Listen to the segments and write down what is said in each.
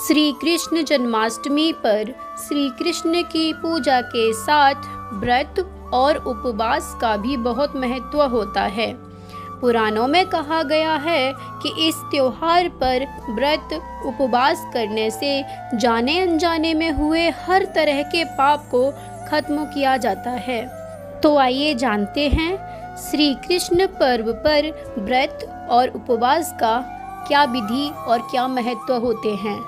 श्री कृष्ण जन्माष्टमी पर श्री कृष्ण की पूजा के साथ व्रत और उपवास का भी बहुत महत्व होता है। पुराणों में कहा गया है कि इस त्योहार पर व्रत उपवास करने से जाने अनजाने में हुए हर तरह के पाप को खत्म किया जाता है। तो आइए जानते हैं श्री कृष्ण पर्व पर व्रत और उपवास का क्या विधि और क्या महत्व होते हैं।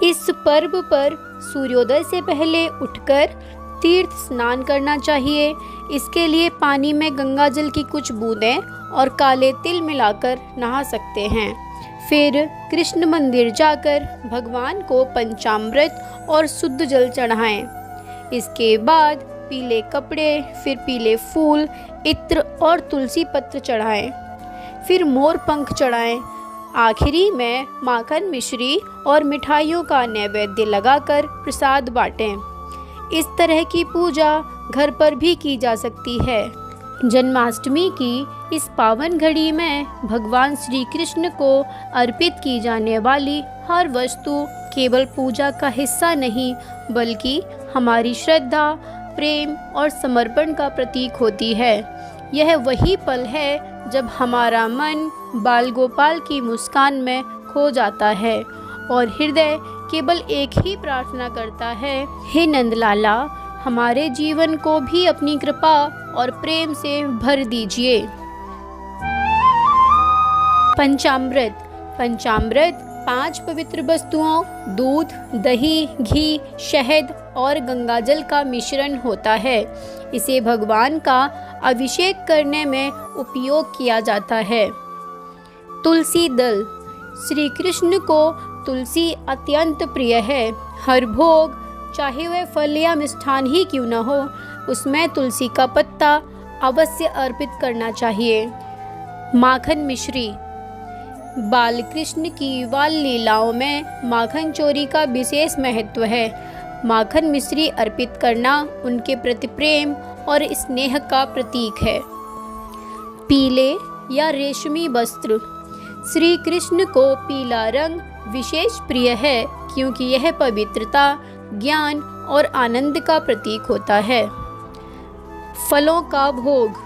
इस पर्व पर सूर्योदय से पहले उठकर तीर्थ स्नान करना चाहिए। इसके लिए पानी में गंगा जल की कुछ बूंदें और काले तिल मिलाकर नहा सकते हैं। फिर कृष्ण मंदिर जाकर भगवान को पंचामृत और शुद्ध जल चढ़ाएं। इसके बाद पीले कपड़े, फिर पीले फूल, इत्र और तुलसी पत्र चढ़ाएं। फिर मोर पंख चढ़ाएं। आखिरी में माखन, मिश्री और मिठाइयों का नैवेद्य लगाकर प्रसाद बांटें। इस तरह की पूजा घर पर भी की जा सकती है। जन्माष्टमी की इस पावन घड़ी में भगवान श्री कृष्ण को अर्पित की जाने वाली हर वस्तु केवल पूजा का हिस्सा नहीं बल्कि हमारी श्रद्धा, प्रेम और समर्पण का प्रतीक होती है। यह वही पल है जब हमारा मन बाल गोपाल की मुस्कान में खो जाता है और हृदय केवल एक ही प्रार्थना करता है, हे नंदलाला, हमारे जीवन को भी अपनी कृपा और प्रेम से भर दीजिए। पंचामृत। पंचामृत 5 पवित्र वस्तुओं दूध, दही, घी, शहद और गंगाजल का मिश्रण होता है। इसे भगवान का अभिषेक करने में उपयोग किया जाता है। तुलसी दल। श्री कृष्ण को तुलसी अत्यंत प्रिय है। हर भोग, चाहे वह फल या मिष्ठान ही क्यों न हो, उसमें तुलसी का पत्ता अवश्य अर्पित करना चाहिए। माखन मिश्री। बाल कृष्ण की बाल लीलाओं में माखन चोरी का विशेष महत्व है। माखन मिश्री अर्पित करना उनके प्रति प्रेम और स्नेह का प्रतीक है। पीले या रेशमी वस्त्र। श्री कृष्ण को पीला रंग विशेष प्रिय है क्योंकि यह पवित्रता, ज्ञान और आनंद का प्रतीक होता है। फलों का भोग।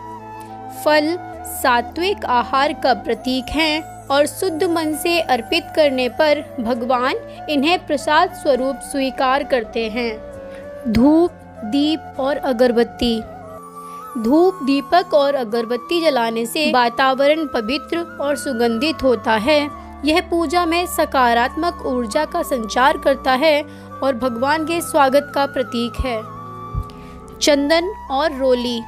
फल सात्विक आहार का प्रतीक हैं और शुद्ध मन से अर्पित करने पर भगवान इन्हें प्रसाद स्वरूप स्वीकार करते हैं। धूप, दीप और अगरबत्ती। धूप, दीपक और अगरबत्ती जलाने से वातावरण पवित्र और सुगंधित होता है। यह पूजा में सकारात्मक ऊर्जा का संचार करता है और भगवान के स्वागत का प्रतीक है। चंदन और रोली।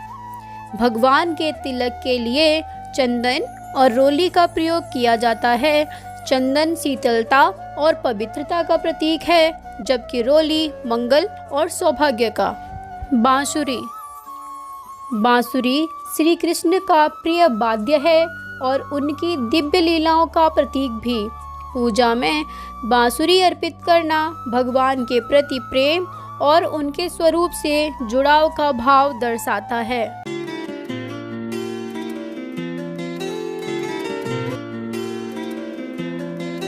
भगवान के तिलक के लिए चंदन और रोली का प्रयोग किया जाता है। चंदन शीतलता और पवित्रता का प्रतीक है, जबकि रोली मंगल और सौभाग्य का। बांसुरी। बांसुरी श्री कृष्ण का प्रिय वाद्य है और उनकी दिव्य लीलाओं का प्रतीक भी। पूजा में बांसुरी अर्पित करना भगवान के प्रति प्रेम और उनके स्वरूप से जुड़ाव का भाव दर्शाता है।